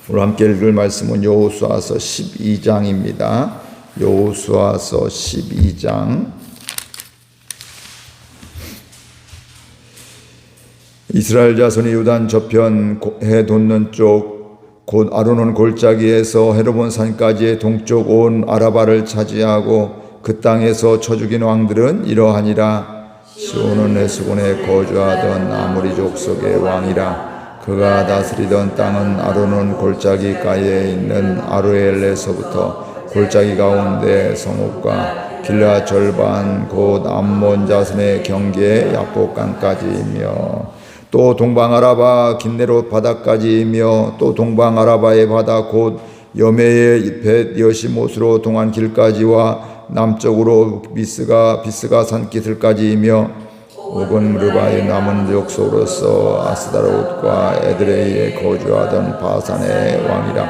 오늘 함께 읽을 말씀은 여호수아서 12장입니다. 여호수아서 12장. 이스라엘 자손이 요단 저편 해 돋는 쪽 곧 아르논 골짜기에서 헤르몬 산까지의 동쪽 온 아라바를 차지하고 그 땅에서 쳐 죽인 왕들은 이러하니라. 시온은 헤스본에 거주하던 아모리 족속의 왕이라. 그가 다스리던 땅은 아르논 골짜기가에 있는 아로엘에서부터 골짜기 가운데 성읍과 길르앗 절반 곧 암몬 자손의 경계의 야복강까지이며 또 동방아라바 긴네롯 바다까지이며 또 동방아라바의 바다 곧 여메의 벳 여시못으로 동안 길까지와 남쪽으로 비스가 산기슭까지이며 오건 르바의 남은 족속으로서 아스다롯과 에드레이에 거주하던 바산의 왕이라.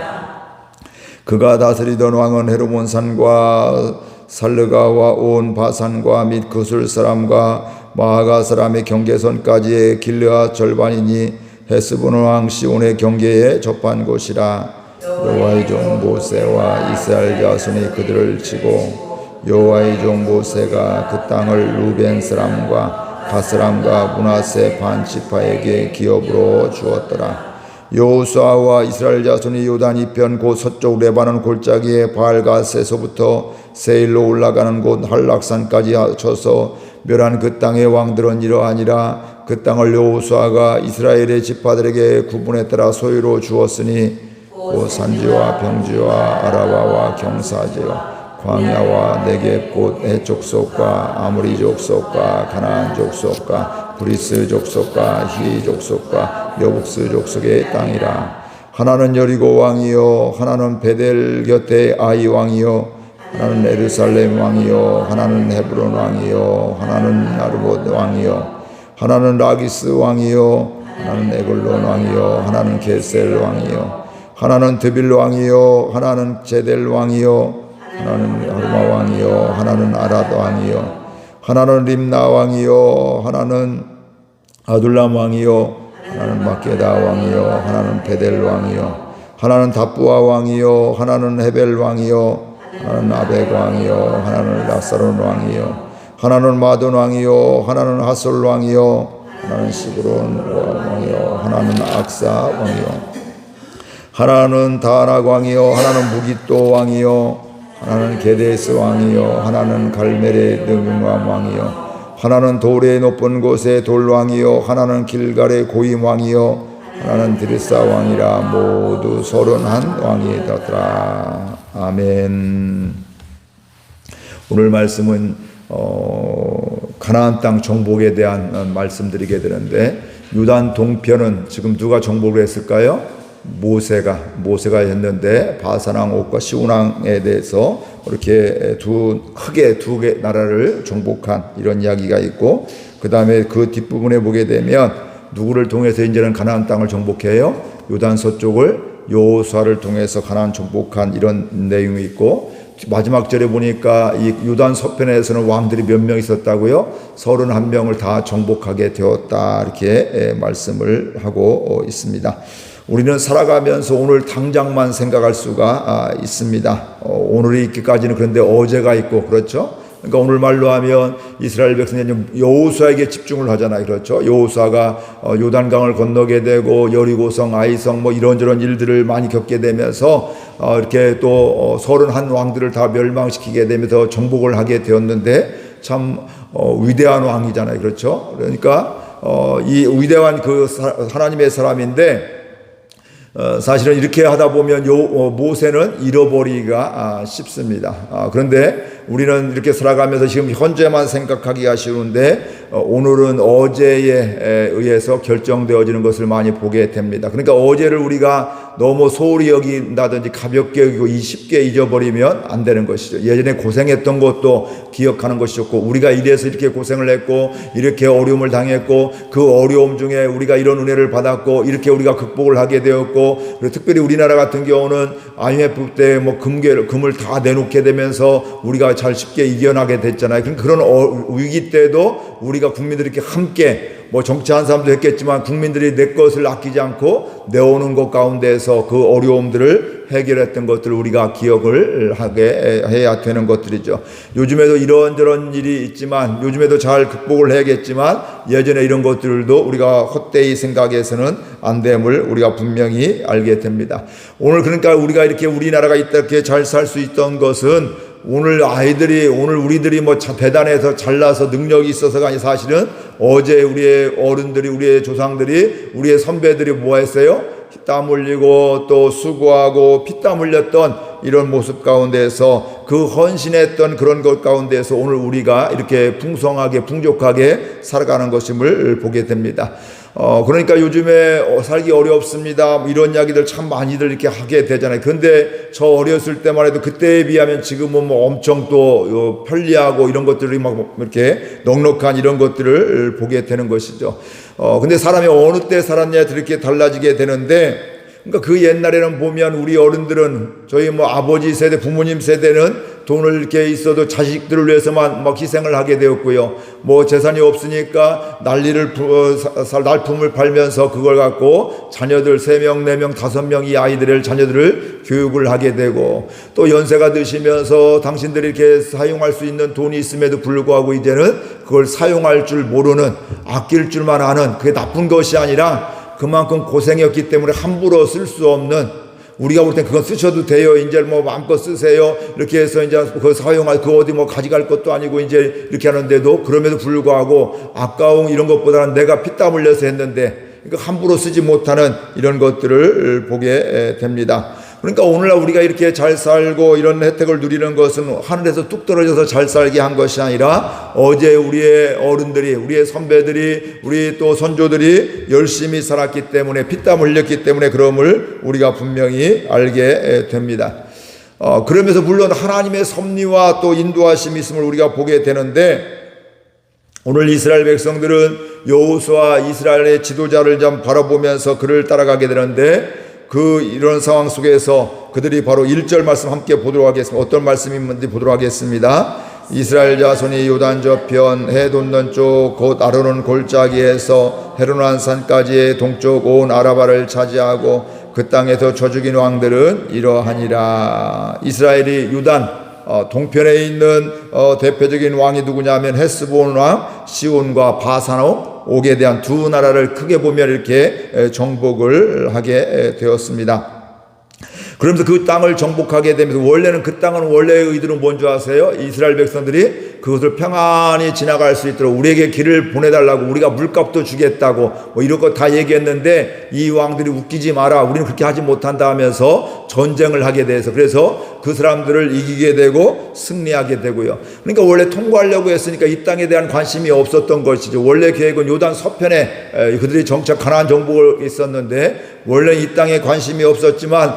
그가 다스리던 왕은 헤르몬 산과 살르가와 온 바산과 및 그술 사람과 마아가 사람의 경계선까지의 길르앗 절반이니 헤스본 왕 시온의 경계에 접한 곳이라. 여호와의 종 모세와 이스라엘 자손이 그들을 치고 여호와의 종 모세가 그 땅을 루벤 사람과 갓 사람과 므낫세 반 지파에게 기업으로 주었더라. 여호수아와 이스라엘 자손이 요단 이편 곧 서쪽 레바논 골짜기의 바알갓에서부터 세일로 올라가는 곳 한락산까지 쳐서 멸한 그 땅의 왕들은 이러하니라. 그 땅을 여호수아가 이스라엘의 지파들에게 구분에 따라 소유로 주었으니 곧 산지와 평지와 아라바와 경사지와 광야와 네겝 곧 헷 족속과 아모리 족속과 가나안 족속과 브리스 족속과 히 족속과 여북스 족속의 땅이라. 하나는 여리고 왕이요 하나는 베델 곁에 아이 왕이요 하나는 예루살렘 왕이요 하나는 헤브론 왕이요 하나는 아르못 왕이요 하나는 라기스 왕이요 하나는 에글론 왕이요 하나는 게셀 왕이요 하나는 드빌 왕이요 하나는 제델 왕이요 하나는 하르마 왕이요 하나는 아라드 왕이요 하나는 림나 왕이요 하나는 아둘람 왕이요 하나는 마게다 왕이요 하나는 베델 왕이요 하나는 다부아 왕이요 하나는 헤벨 왕이요 하나는 아벡 왕이요 하나는 라사론 왕이요 하나는 마돈 왕이요 하나는 하솔 왕이요 하나는 시브론 왕이요 하나는 악사 왕이요 하나는 다낙 왕이요 하나는 무깃도 왕이요 하나는 게데스 왕이요 하나는 갈멜의 능왕 왕이요 하나는 돌의 높은 곳의 돌왕이요 하나는 길갈의 고임 왕이요 하나는 드르사 왕이라. 모두 31 왕이더라. 아멘. 오늘 말씀은 가나안 땅 정복에 대한 말씀드리게 되는데, 요단 동편은 지금 누가 정복을 했을까요? 모세가 했는데, 바산 왕 옥과 시온 왕에 대해서 이렇게 크게 두 개 나라를 정복한 이런 이야기가 있고, 그 다음에 그 뒷부분에 보게 되면 누구를 통해서 이제는 가나안 땅을 정복해요? 요단 서쪽을 여호수아를 통해서 가나안 정복한 이런 내용이 있고, 마지막 절에 보니까 이 요단 서편에서는 왕들이 몇 명 있었다고요? 31명을 다 정복하게 되었다, 이렇게 말씀을 하고 있습니다. 우리는 살아가면서 오늘 당장만 생각할 수가 있습니다. 오늘이 있기까지는. 그런데 어제가 있고, 그렇죠? 그러니까 오늘 말로 하면 이스라엘 백성들이 여호수아에게 집중을 하잖아요. 그렇죠? 여호수아가 요단강을 건너게 되고 여리고성, 아이성 이런저런 일들을 많이 겪게 되면서 이렇게 또 31 왕들을 다 멸망시키게 되면서 정복을 하게 되었는데, 참 위대한 왕이잖아요. 그렇죠? 그러니까 이 위대한 그 하나님의 사람인데, 사실은 이렇게 하다 보면 모세는 잃어버리기가 쉽습니다. 그런데 우리는 이렇게 살아가면서 지금 현재만 생각하기가 쉬운데, 오늘은 어제에 의해서 결정되어지는 것을 많이 보게 됩니다. 그러니까 어제를 우리가 너무 소홀히 여긴다든지 가볍게 여기고 쉽게 잊어버리면 안 되는 것이죠. 예전에 고생했던 것도 기억하는 것이 좋고, 우리가 이래서 이렇게 고생을 했고 이렇게 어려움을 당했고 그 어려움 중에 우리가 이런 은혜를 받았고 이렇게 우리가 극복을 하게 되었고, 그리고 특별히 우리나라 같은 경우는 IMF 때 금을 다 내놓게 되면서 우리가 우리가 잘 쉽게 이겨나게 됐잖아요. 그런 위기 때도 우리가 국민들이 이렇게 함께 뭐 정치한 사람도 했겠지만 국민들이 내 것을 아끼지 않고 내오는 것 가운데서 그 어려움들을 해결했던 것들을 우리가 기억을 하게 해야 되는 것들이죠. 요즘에도 이런저런 일이 있지만 요즘에도 잘 극복을 해야겠지만 예전에 이런 것들도 우리가 헛되이 생각해서는 안 됨을 우리가 분명히 알게 됩니다. 오늘 그러니까 우리가 이렇게 우리나라가 이렇게 잘 살 수 있던 것은 오늘 우리들이 뭐 대단해서 잘나서 능력이 있어서가 아니 사실은 어제 우리의 어른들이, 우리의 조상들이, 우리의 선배들이 뭐 했어요? 땀 흘리고 또 수고하고 피땀 흘렸던 이런 모습 가운데서 그 헌신했던 그런 것 가운데서 오늘 우리가 이렇게 풍성하게 풍족하게 살아가는 것임을 보게 됩니다. 그러니까 요즘에 살기 어렵습니다. 이런 이야기들 참 많이들 이렇게 하게 되잖아요. 근데 저 어렸을 때만 해도 그때에 비하면 지금은 뭐 엄청 또 편리하고 이런 것들이 막 이렇게 넉넉한 이런 것들을 보게 되는 것이죠. 근데 사람이 어느 때 살았냐에 이렇게 달라지게 되는데, 그러니까 그 옛날에는 보면 우리 어른들은 저희 뭐 아버지 세대, 부모님 세대는 돈을 이렇게 있어도 자식들을 위해서만 막 희생을 하게 되었고요. 뭐 재산이 없으니까 날품을 팔면서 그걸 갖고 자녀들 3명, 4명, 5명 이 아이들을 자녀들을 교육을 하게 되고, 또 연세가 드시면서 당신들이 이렇게 사용할 수 있는 돈이 있음에도 불구하고 이제는 그걸 사용할 줄 모르는, 아낄 줄만 아는, 그게 나쁜 것이 아니라 그만큼 고생했기 때문에 함부로 쓸 수 없는, 우리가 볼 땐 그건 쓰셔도 돼요. 이제 뭐 마음껏 쓰세요. 이렇게 해서 이제 그거 그거 어디 뭐 가져갈 것도 아니고 이제 이렇게 하는데도 그럼에도 불구하고 아까운 이런 것보다는 내가 피땀 흘려서 했는데 그러니까 함부로 쓰지 못하는 이런 것들을 보게 됩니다. 그러니까 오늘날 우리가 이렇게 잘 살고 이런 혜택을 누리는 것은 하늘에서 뚝 떨어져서 잘 살게 한 것이 아니라 어제 우리의 어른들이, 우리의 선배들이, 우리 또 선조들이 열심히 살았기 때문에, 피땀 흘렸기 때문에 그럼을 우리가 분명히 알게 됩니다. 그러면서 물론 하나님의 섭리와 또 인도하심이 있음을 우리가 보게 되는데, 오늘 이스라엘 백성들은 여호수아 이스라엘의 지도자를 좀 바라보면서 그를 따라가게 되는데, 이런 상황 속에서 그들이 바로 1절 말씀 함께 보도록 하겠습니다. 어떤 말씀인지 보도록 하겠습니다. 이스라엘 자손이 요단 저편 해 돋는 쪽 곧 아르논 골짜기에서 헤르논 산까지의 동쪽 온 아라바를 차지하고 그 땅에서 쳐 죽인 왕들은 이러하니라. 이스라엘이 유단 동편에 있는 대표적인 왕이 누구냐면 헤스본 왕 시온과 바산 옥에 대한 두 나라를 크게 보면 이렇게 정복을 하게 되었습니다. 그러면서 그 땅을 정복하게 되면서 원래는 그 땅은 원래의 의도는 뭔지 아세요? 이스라엘 백성들이 그것을 평안히 지나갈 수 있도록 우리에게 길을 보내달라고, 우리가 물값도 주겠다고 뭐 이런 거 다 얘기했는데 이 왕들이 웃기지 마라, 우리는 그렇게 하지 못한다 하면서 전쟁을 하게 돼서 그래서 그 사람들을 이기게 되고 승리하게 되고요. 그러니까 원래 통과하려고 했으니까 이 땅에 대한 관심이 없었던 것이죠. 원래 계획은 요단 서편에 그들이 정착 가나안 정복을 있었는데 원래 이 땅에 관심이 없었지만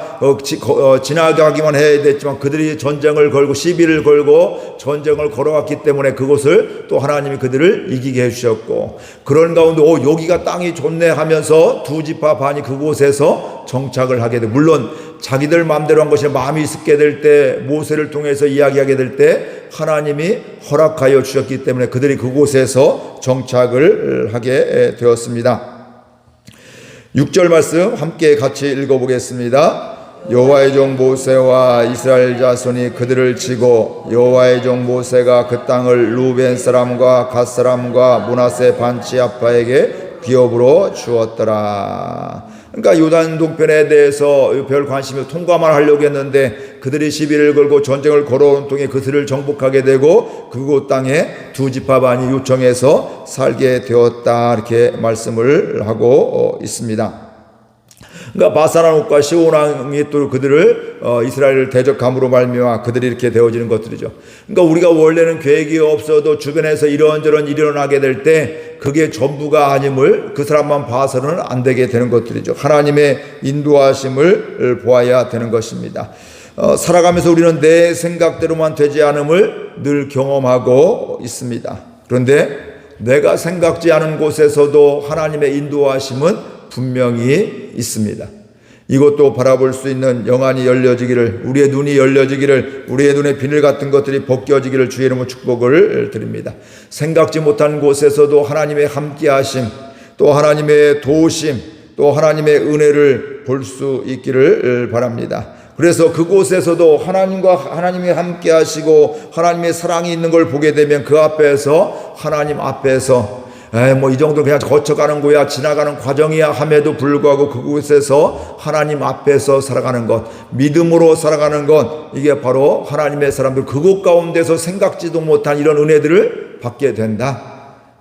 지나가기만 해야 됐지만 그들이 전쟁을 걸고 시비를 걸고 전쟁을 걸어왔기 때문에 그곳을 또 하나님이 그들을 이기게 해주셨고, 그런 가운데 여기가 땅이 좋네 하면서 두 지파 반이 그곳에서 정착을 하게 돼. 물론 자기들 마음대로 한 것이 마음이 있게 될 때, 모세를 통해서 이야기하게 될 때 하나님이 허락하여 주셨기 때문에 그들이 그곳에서 정착을 하게 되었습니다. 6절 말씀 함께 같이 읽어보겠습니다. 여호와의 종 모세와 이스라엘 자손이 그들을 치고 여호와의 종 모세가 그 땅을 루벤 사람과 갓 사람과 므낫세 반지 아빠에게 기업으로 주었더라. 그러니까 요단 동편에 대해서 별 관심이 없이 통과만 하려고 했는데 그들이 시비를 걸고 전쟁을 걸어온 통에 그들을 정복하게 되고 그곳 땅에 두 지파 반이 요청해서 살게 되었다, 이렇게 말씀을 하고 있습니다. 그러니까 바산왕과 시온 왕이 또 그들을 이스라엘을 대적함으로 말미암아 그들이 이렇게 되어지는 것들이죠. 그러니까 우리가 원래는 계획이 없어도 주변에서 이런저런 일이 일어나게 될 때 그게 전부가 아님을 그 사람만 봐서는 안 되게 되는 것들이죠. 하나님의 인도하심을 보아야 되는 것입니다. 살아가면서 우리는 내 생각대로만 되지 않음을 늘 경험하고 있습니다. 그런데 내가 생각지 않은 곳에서도 하나님의 인도하심은 분명히 있습니다. 이것도 바라볼 수 있는 영안이 열려지기를, 우리의 눈이 열려지기를, 우리의 눈에 비늘 같은 것들이 벗겨지기를 주의 이름으로 축복을 드립니다. 생각지 못한 곳에서도 하나님의 함께하심, 또 하나님의 도우심, 또 하나님의 은혜를 볼 수 있기를 바랍니다. 그래서 그곳에서도 하나님이 함께 하시고 하나님의 사랑이 있는 걸 보게 되면 그 앞에서, 하나님 앞에서 이 정도 그냥 거쳐가는 거야, 지나가는 과정이야 함에도 불구하고 그곳에서 하나님 앞에서 살아가는 것, 믿음으로 살아가는 것, 이게 바로 하나님의 사람들, 그곳 가운데서 생각지도 못한 이런 은혜들을 받게 된다.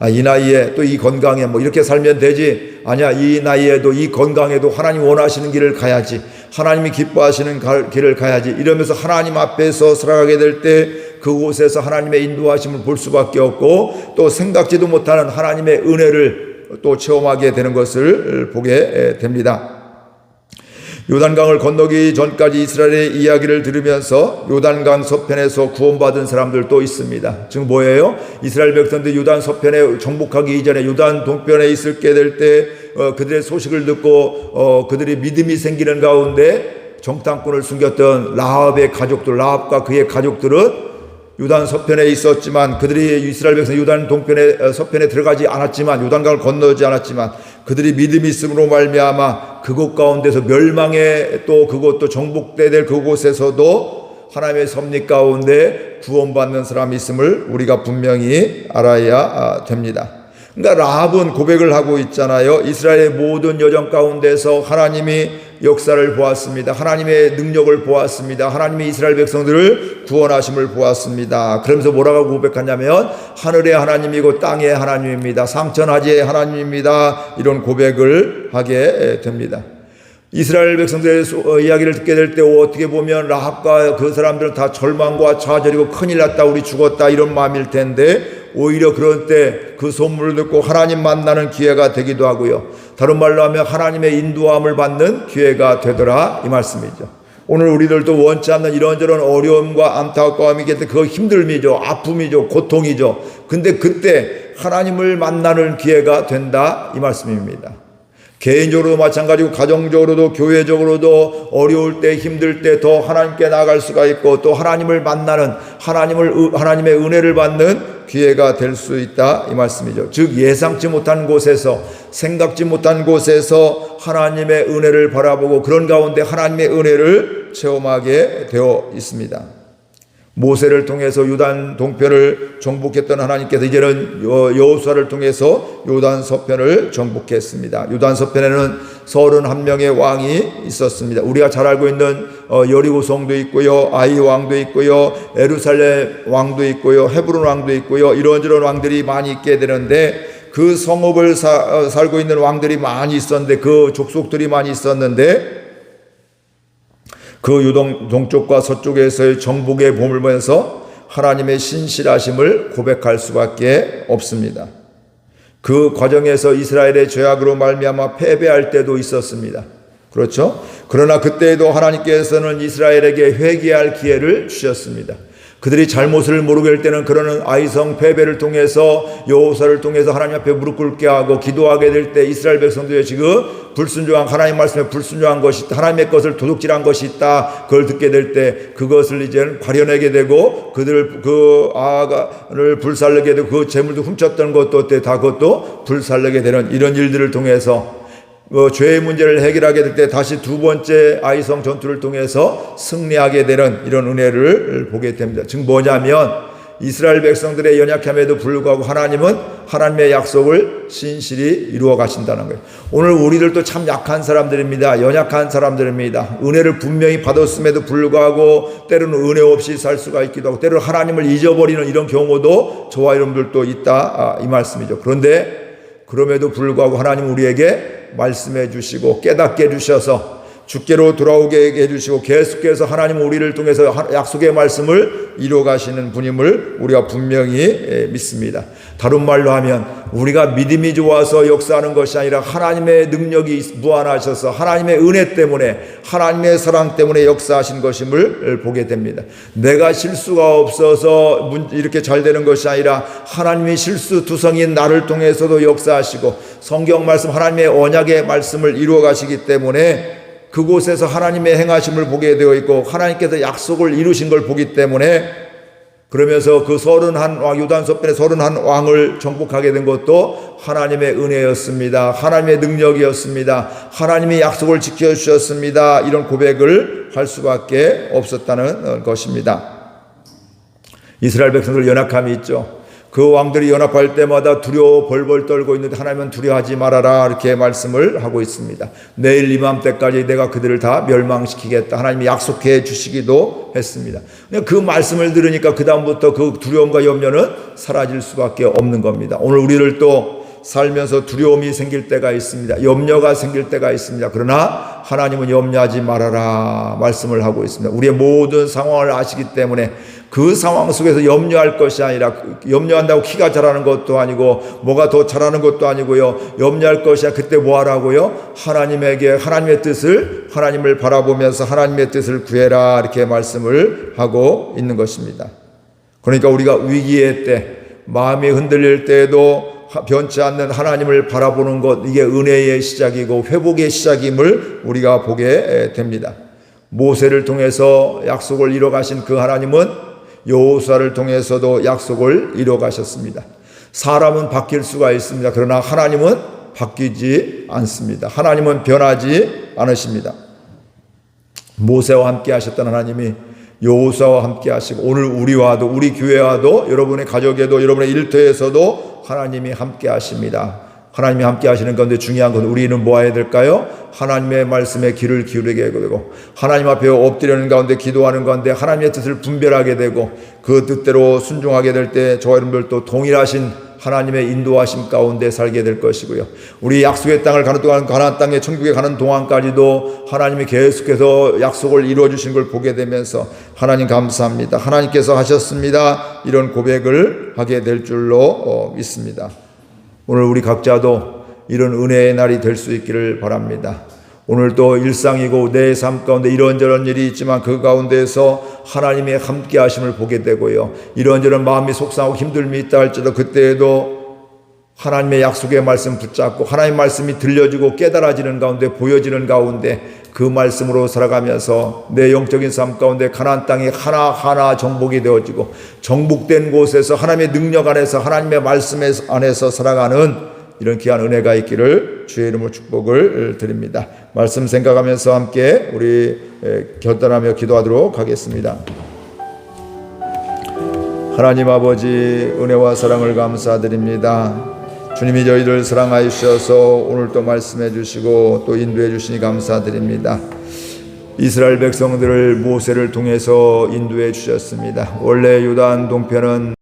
이 나이에 또 이 건강에 이렇게 살면 되지, 아니야, 이 나이에도 이 건강에도 하나님 원하시는 길을 가야지, 하나님이 기뻐하시는 길을 가야지, 이러면서 하나님 앞에서 살아가게 될 때 그곳에서 하나님의 인도하심을 볼 수밖에 없고, 또 생각지도 못하는 하나님의 은혜를 또 체험하게 되는 것을 보게 됩니다. 요단강을 건너기 전까지 이스라엘의 이야기를 들으면서 요단강 서편에서 구원받은 사람들도 있습니다. 즉 뭐예요? 이스라엘 백성들이 요단 서편에 정복하기 이전에 요단 동편에 있을게 될 때 그들의 소식을 듣고 그들이 믿음이 생기는 가운데 정탐꾼을 숨겼던 라합의 가족들, 라합과 그의 가족들은 요단 서편에 있었지만, 그들이 이스라엘 백성 요단 동편에 서편에 들어가지 않았지만, 요단강을 건너지 않았지만 그들이 믿음이 있음으로 말미암아 그곳 가운데서 멸망에, 또 그곳도 정복돼야 될 그곳에서도 하나님의 섭리 가운데 구원받는 사람이 있음을 우리가 분명히 알아야 됩니다. 그러니까 라합은 고백을 하고 있잖아요. 이스라엘의 모든 여정 가운데서 하나님이 역사를 보았습니다. 하나님의 능력을 보았습니다. 하나님이 이스라엘 백성들을 구원하심을 보았습니다. 그러면서 뭐라고 고백하냐면 하늘의 하나님이고 땅의 하나님입니다. 상천하지의 하나님입니다. 이런 고백을 하게 됩니다. 이스라엘 백성들의 이야기를 듣게 될 때 어떻게 보면 라합과 그 사람들은 다 절망과 좌절이고 큰일 났다, 우리 죽었다, 이런 마음일 텐데, 오히려 그럴 때 그 소문을 듣고 하나님 만나는 기회가 되기도 하고요. 다른 말로 하면 하나님의 인도함을 받는 기회가 되더라, 이 말씀이죠. 오늘 우리들도 원치 않는 이런저런 어려움과 안타까움이겠는데 그거 힘듦이죠, 아픔이죠, 고통이죠. 근데 그때 하나님을 만나는 기회가 된다, 이 말씀입니다. 개인적으로도 마찬가지고 가정적으로도 교회적으로도 어려울 때, 힘들 때 더 하나님께 나아갈 수가 있고, 또 하나님을 만나는, 하나님의 은혜를 받는 기회가 될 수 있다, 이 말씀이죠. 즉 예상치 못한 곳에서, 생각지 못한 곳에서 하나님의 은혜를 바라보고 그런 가운데 하나님의 은혜를 체험하게 되어 있습니다. 모세를 통해서 요단 동편을 정복했던 하나님께서 이제는 여호수아를 통해서 요단 서편을 정복했습니다. 요단 서편에는 31명의 왕이 있었습니다. 우리가 잘 알고 있는 여리고 성도 있고요, 아이 왕도 있고요, 예루살렘 왕도 있고요, 헤브론 왕도 있고요, 이런저런 왕들이 많이 있게 되는데, 그 성읍을 살고 있는 왕들이 많이 있었는데, 그 족속들이 많이 있었는데, 그 동쪽과 서쪽에서의 정복의 봄을 보면서 하나님의 신실하심을 고백할 수밖에 없습니다. 그 과정에서 이스라엘의 죄악으로 말미암아 패배할 때도 있었습니다. 그렇죠? 그러나 그때에도 하나님께서는 이스라엘에게 회개할 기회를 주셨습니다. 그들이 잘못을 모르게 할 때는 그러는 아이성 패배를 통해서, 여호수아를 통해서 하나님 앞에 무릎 꿇게 하고 기도하게 될 때 이스라엘 백성들이 지금 불순종한, 하나님 말씀에 불순종한 것이 있다, 하나님의 것을 도둑질한 것이 있다, 그걸 듣게 될 때 그것을 이제는 발현하게 되고, 그들을 그 아가를 불살르게 되고, 그 재물도 훔쳤던 것도 다 그것도 불살르게 되는 이런 일들을 통해서 죄의 문제를 해결하게 될 때 다시 두 번째 아이성 전투를 통해서 승리하게 되는 이런 은혜를 보게 됩니다. 즉 뭐냐면 이스라엘 백성들의 연약함에도 불구하고 하나님은 하나님의 약속을 신실히 이루어 가신다는 거예요. 오늘 우리들도 참 약한 사람들입니다. 연약한 사람들입니다. 은혜를 분명히 받았음에도 불구하고 때로는 은혜 없이 살 수가 있기도 하고, 때로는 하나님을 잊어버리는 이런 경우도 저와 여러분들도 있다, 이 말씀이죠. 그런데 그럼에도 불구하고 하나님 우리에게 말씀해 주시고 깨닫게 해주셔서 주께로 돌아오게 해주시고 계속해서 하나님 우리를 통해서 약속의 말씀을 이루어 가시는 분임을 우리가 분명히 믿습니다. 다른 말로 하면 우리가 믿음이 좋아서 역사하는 것이 아니라 하나님의 능력이 무한하셔서 하나님의 은혜 때문에, 하나님의 사랑 때문에 역사하신 것임을 보게 됩니다. 내가 실수가 없어서 이렇게 잘 되는 것이 아니라 하나님이 실수투성인 나를 통해서도 역사하시고 성경 말씀, 하나님의 언약의 말씀을 이루어 가시기 때문에 그곳에서 하나님의 행하심을 보게 되어 있고 하나님께서 약속을 이루신 걸 보기 때문에 그러면서 그 31왕 요단 서편의 31왕을 정복하게 된 것도 하나님의 은혜였습니다. 하나님의 능력이었습니다. 하나님이 약속을 지켜주셨습니다. 이런 고백을 할 수밖에 없었다는 것입니다. 이스라엘 백성들 연약함이 있죠. 그 왕들이 연합할 때마다 두려워 벌벌 떨고 있는데 하나님은 두려워하지 말아라 이렇게 말씀을 하고 있습니다. 내일 이맘때까지 내가 그들을 다 멸망시키겠다. 하나님이 약속해 주시기도 했습니다. 그냥 그 말씀을 들으니까 그 다음부터 그 두려움과 염려는 사라질 수밖에 없는 겁니다. 오늘 우리를 또 살면서 두려움이 생길 때가 있습니다. 염려가 생길 때가 있습니다. 그러나 하나님은 염려하지 말아라 말씀을 하고 있습니다. 우리의 모든 상황을 아시기 때문에 그 상황 속에서 염려할 것이 아니라 염려한다고 키가 자라는 것도 아니고 뭐가 더 자라는 것도 아니고요. 염려할 것이 아니라 그때 뭐 하라고요? 하나님의 뜻을 하나님을 바라보면서 하나님의 뜻을 구해라 이렇게 말씀을 하고 있는 것입니다. 그러니까 우리가 위기의 때 마음이 흔들릴 때에도 변치 않는 하나님을 바라보는 것 이게 은혜의 시작이고 회복의 시작임을 우리가 보게 됩니다. 모세를 통해서 약속을 이뤄가신 그 하나님은 여호수아를 통해서도 약속을 이뤄가셨습니다. 사람은 바뀔 수가 있습니다. 그러나 하나님은 바뀌지 않습니다. 하나님은 변하지 않으십니다. 모세와 함께 하셨던 하나님이 여호수아와 함께 하시고 오늘 우리와도 우리 교회와도 여러분의 가족에도 여러분의 일터에서도 하나님이 함께 하십니다. 하나님이 함께 하시는 가운데 중요한 건 우리는 뭐 해야 될까요? 하나님의 말씀에 귀를 기울이게 되고 하나님 앞에 엎드리는 가운데 기도하는 가운데 하나님의 뜻을 분별하게 되고 그 뜻대로 순종하게 될 때 저와 여러분들도 동일하신 하나님의 인도하심 가운데 살게 될 것이고요. 우리 약속의 땅을 가는 동안 가나안 땅에 천국에 가는 동안까지도 하나님이 계속해서 약속을 이루어 주신 걸 보게 되면서 하나님 감사합니다. 하나님께서 하셨습니다. 이런 고백을 하게 될 줄로 믿습니다. 오늘 우리 각자도 이런 은혜의 날이 될 수 있기를 바랍니다. 오늘도 일상이고 내 삶 가운데 이런저런 일이 있지만 그 가운데에서 하나님의 함께 하심을 보게 되고요. 이런저런 마음이 속상하고 힘듦이 있다 할지라도 그때에도 하나님의 약속의 말씀 붙잡고 하나님의 말씀이 들려지고 깨달아지는 가운데 보여지는 가운데 그 말씀으로 살아가면서 내 영적인 삶 가운데 가나안 땅이 하나하나 정복이 되어지고 정복된 곳에서 하나님의 능력 안에서 하나님의 말씀 안에서 살아가는 이런 귀한 은혜가 있기를 주의 이름으로 축복을 드립니다. 말씀 생각하면서 함께 우리 결단하며 기도하도록 하겠습니다. 하나님 아버지 은혜와 사랑을 감사드립니다. 주님이 저희를 사랑하여 주셔서 오늘 또 말씀해 주시고 또 인도해 주시니 감사드립니다. 이스라엘 백성들을 모세를 통해서 인도해 주셨습니다. 원래 요단 동편은